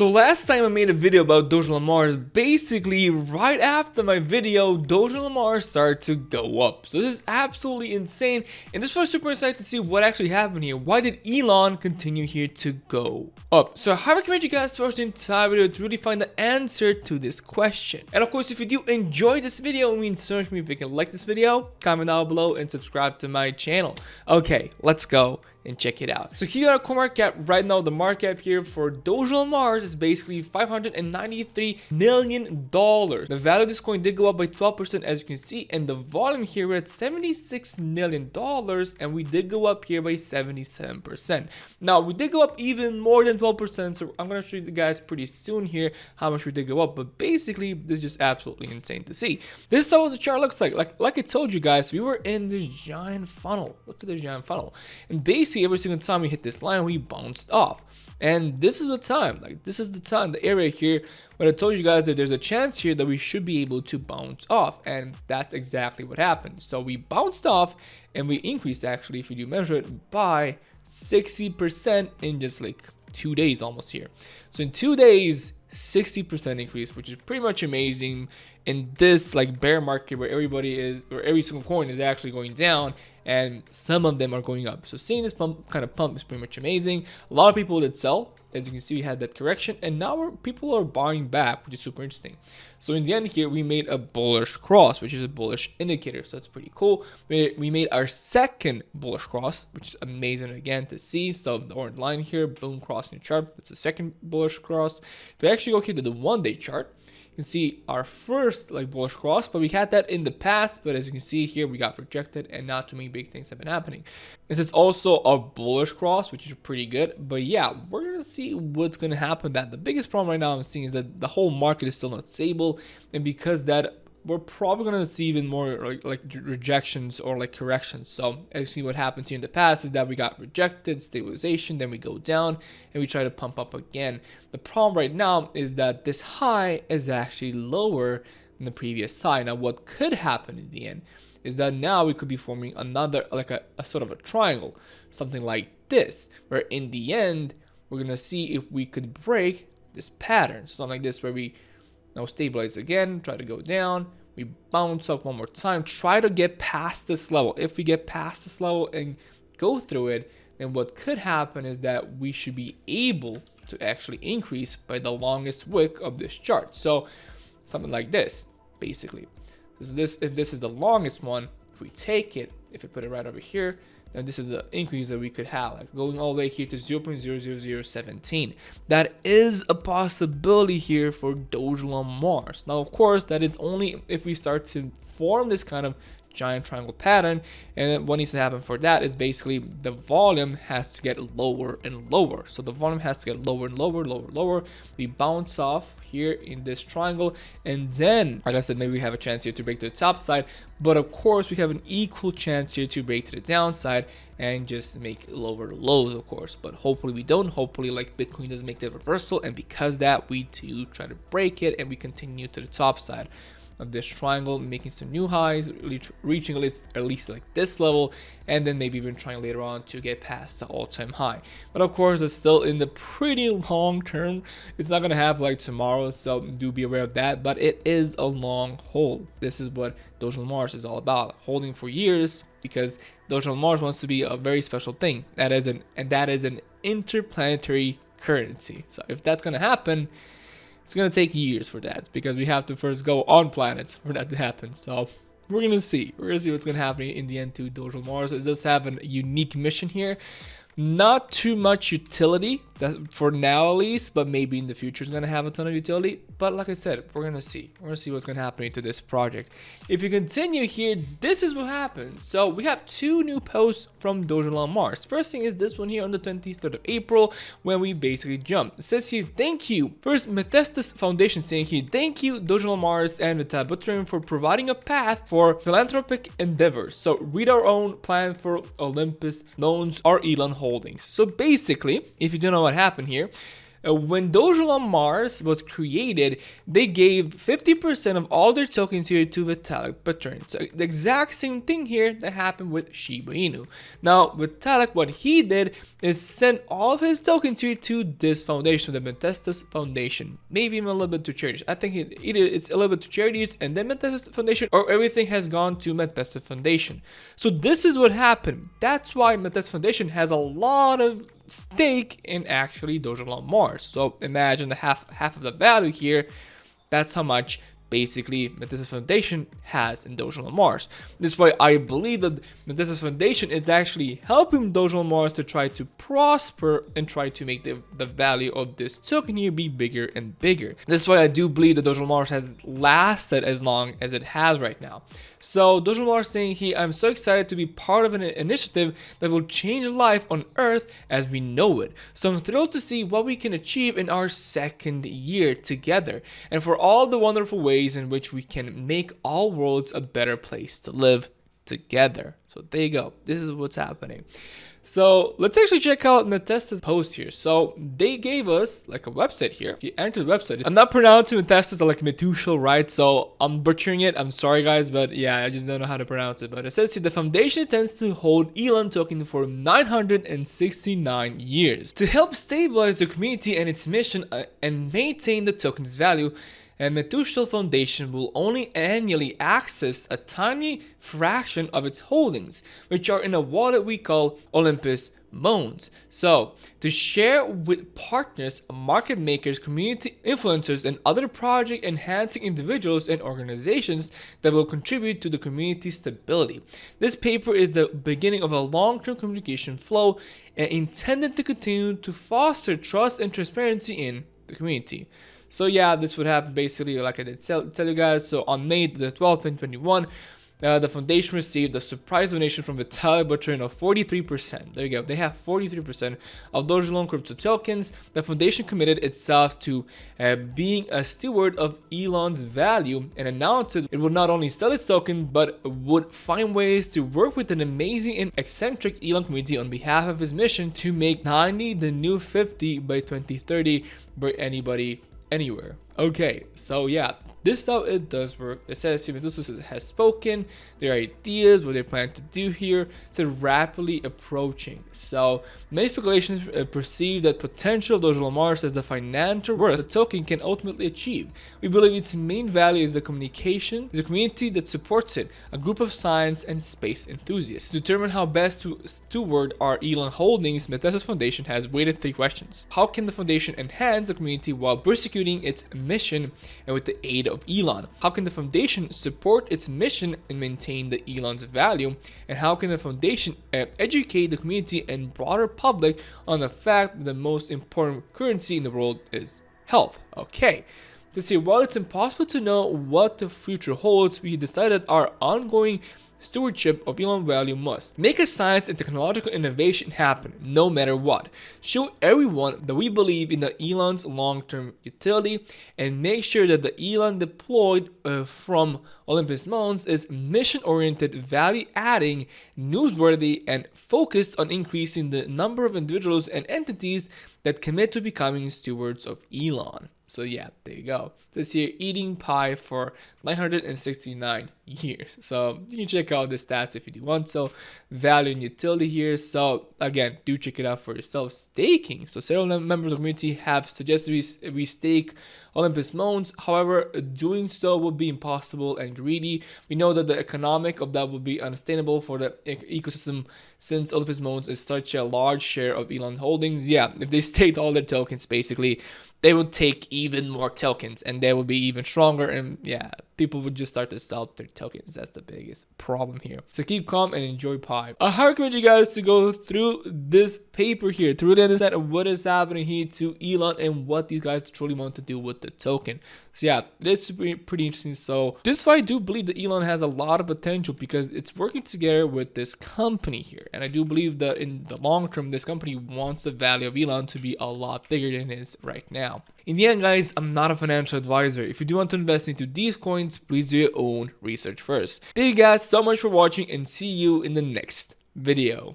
So last time I made a video about Dogelon Mars, basically right after my video, Dogelon Mars started to go up. So this is absolutely insane, and this was super excited to see what actually happened here. Why did Elon continue here to go up? So I recommend you guys to watch the entire video to really find the answer to this question. And of course, if you do enjoy this video, it means so much to me if you can like this video, comment down below, and subscribe to my channel. Okay, let's go and check it out. So here at coin market cap right now, the market cap here for Dogelon Mars is basically $593 million. The value of this coin did go up by 12%, as you can see, and the volume here we're at $76 million, and we did go up here by 77%. Now we did go up even more than 12%, so I'm gonna show you guys pretty soon here how much we did go up. But basically, this is just absolutely insane to see. This is how the chart looks like. Like I told you guys, we were in this giant funnel. Look at this giant funnel, and basically every single time we hit this line, we bounced off. And this is the time, the area here where I told you guys that there's a chance here that we should be able to bounce off, and that's exactly what happened. So we bounced off and we increased, actually, if you do measure it, by 60% in just like 2 days almost here. So in 2 days, 60% increase, which is pretty much amazing in this like bear market where every single coin is actually going down and some of them are going up. So seeing this pump is pretty much amazing. A lot of people did sell. As you can see, we had that correction, and now people are buying back, which is super interesting. So in the end here, we made a bullish cross, which is a bullish indicator. So that's pretty cool. We made our second bullish cross, which is amazing again to see. So the orange line here, boom, crossing the chart. That's the second bullish cross. If we actually go here to the 1 day chart, you can see our first like bullish cross, but we had that in the past, but as you can see here, we got rejected and not too many big things have been happening. This is also a bullish cross, which is pretty good. But yeah, we're gonna see what's gonna happen. That the biggest problem right now I'm seeing is that the whole market is still not stable, and because that, we're probably going to see even more like rejections or like corrections. So as you see, what happens here in the past is that we got rejected, stabilization, then we go down and we try to pump up again. The problem right now is that this high is actually lower than the previous high. Now what could happen in the end is that now we could be forming another, like a sort of a triangle, something like this, where in the end we're going to see if we could break this pattern, something like this, where we now stabilize again, try to go down, we bounce up one more time, try to get past this level. If we get past this level and go through it, then what could happen is that we should be able to actually increase by the longest wick of this chart. So something like this, basically. If this is the longest one, if we take it, if we put it right over here, then this is the increase that we could have, like going all the way here to 0.00017. That is a possibility here for Dogelon Mars. Now, of course, that is only if we start to form this kind of giant triangle pattern, and what needs to happen for that is basically the volume has to get lower and lower. So the volume has to get lower and lower. We bounce off here in this triangle, and then, like I said, maybe we have a chance here to break to the top side, but of course we have an equal chance here to break to the downside and just make lower lows, of course. But hopefully we don't. Hopefully, like, Bitcoin doesn't make the reversal, and because that, we do try to break it and we continue to the top side of this triangle, making some new highs, reaching at least like this level, and then maybe even trying later on to get past the all-time high. But of course, it's still in the pretty long term. It's not gonna happen like tomorrow, so do be aware of that. But it is a long hold. This is what Dogelon Mars is all about, holding for years, because Dogelon Mars wants to be a very special thing. That is an interplanetary currency. So if that's gonna happen, it's going to take years for that, because we have to first go on planets for that to happen. So we're going to see. We're going to see what's going to happen in the end to Dogelon Mars. It does have a unique mission here. Not too much utility, that for now at least, but maybe in the future it's going to have a ton of utility. But like I said, we're going to see. We're going to see what's going to happen to this project. If you continue here, this is what happens. So we have 2 new posts from Dogelon Mars. First thing is this one here on the 23rd of April, when we basically jumped. It says here, thank you. First, Metestas Foundation saying here, thank you Dogelon Mars and Vital Buterin for providing a path for philanthropic endeavors. So read our own plan for Olympus loans or Elon holdings. So basically, if you don't know what happened here, When Dogelon Mars was created, they gave 50% of all their tokens here to Vitalik Buterin. So the exact same thing here that happened with Shiba Inu. Now, Vitalik, what he did is send all of his tokens here to this foundation, the Metestas Foundation. Maybe even a little bit to charities. I think either it's a little bit to charities and then Metestas Foundation, or everything has gone to Metestas Foundation. So this is what happened. That's why Metestas Foundation has a lot of stake in actually Dogelon Mars. So imagine the half of the value here. That's how much basically Metestas Foundation has in Dogelon Mars. This is why I believe that Metestas Foundation is actually helping Dogelon Mars to try to prosper and try to make the value of this token here be bigger and bigger. This is why I do believe that Dogelon Mars has lasted as long as it has right now. So Dogelon Mars saying here, I'm so excited to be part of an initiative that will change life on Earth as we know it. So I'm thrilled to see what we can achieve in our second year together, and for all the wonderful ways in which we can make all worlds a better place to live together. So there you go. This is what's happening. So let's actually check out Metestas post here. So they gave us like a website here. If you enter the website, I'm not pronouncing Metestas like Metushel, right? So I'm butchering it. I'm sorry guys, but yeah, I just don't know how to pronounce it. But it says here, the foundation intends to hold elon token for 969 years to help stabilize the community and its mission and maintain the token's value. And Metushel Foundation will only annually access a tiny fraction of its holdings, which are in a wallet we call Olympus Mons. So, to share with partners, market makers, community influencers, and other project enhancing individuals and organizations that will contribute to the community stability. This paper is the beginning of a long-term communication flow and intended to continue to foster trust and transparency in the community. So yeah, this would happen basically like I did tell you guys. So on May the 12th, 2021, the foundation received a surprise donation from Vitalik Buterin of 43%. There you go. They have 43% of Dogelon crypto tokens. The foundation committed itself to being a steward of Elon's value and announced it would not only sell its token, but would find ways to work with an amazing and eccentric Elon community on behalf of his mission to make 90 the new 50 by 2030 by anybody anywhere. Okay, so yeah, this is how it does work. It says Metushel has spoken, their ideas, what they plan to do here. It's rapidly approaching. So many speculations perceive that potential of Dogelon Mars as the financial worth the token can ultimately achieve. We believe its main value is the communication, the community that supports it, a group of science and space enthusiasts. To determine how best to steward our Elon holdings, Metestas Foundation has weighted 3 questions. How can the foundation enhance the community while persecuting its mission and with the aid of Elon? How can the foundation support its mission and maintain the Elon's value? And how can the foundation educate the community and broader public on the fact that the most important currency in the world is health? Okay. To see, while it's impossible to know what the future holds, we decided our ongoing stewardship of Elon value must make a science and technological innovation happen no matter what, show everyone that we believe in the Elon's long-term utility, and make sure that the Elon deployed from Olympus Mons is mission-oriented, value-adding, newsworthy, and focused on increasing the number of individuals and entities that commit to becoming stewards of Elon. So yeah, there you go. This here, eating pie for 969 years. So you can check out the stats if you do want. So value and utility here. So again, do check it out for yourself. Staking. So several members of the community have suggested we stake Olympus Mons. However, doing so would be impossible and greedy. We know that the economic of that would be unsustainable for the ecosystem since Olympus Mons is such a large share of Elon holdings. Yeah, if they staked all their tokens, basically, they would take even more tokens and they would be even stronger, and yeah, people would just start to sell their tokens. That's the biggest problem here. So keep calm and enjoy pie. I highly recommend you guys to go through this paper here to really understand what is happening here to Elon and what these guys truly want to do with the token. So yeah, it's pretty interesting. So this is why I do believe that Elon has a lot of potential, because it's working together with this company here, and I do believe that in the long term this company wants the value of Elon to be a lot bigger than it is right now. In the end, guys, I'm not a financial advisor. If you do want to invest into these coins, please do your own research first. Thank you guys so much for watching, and see you in the next video.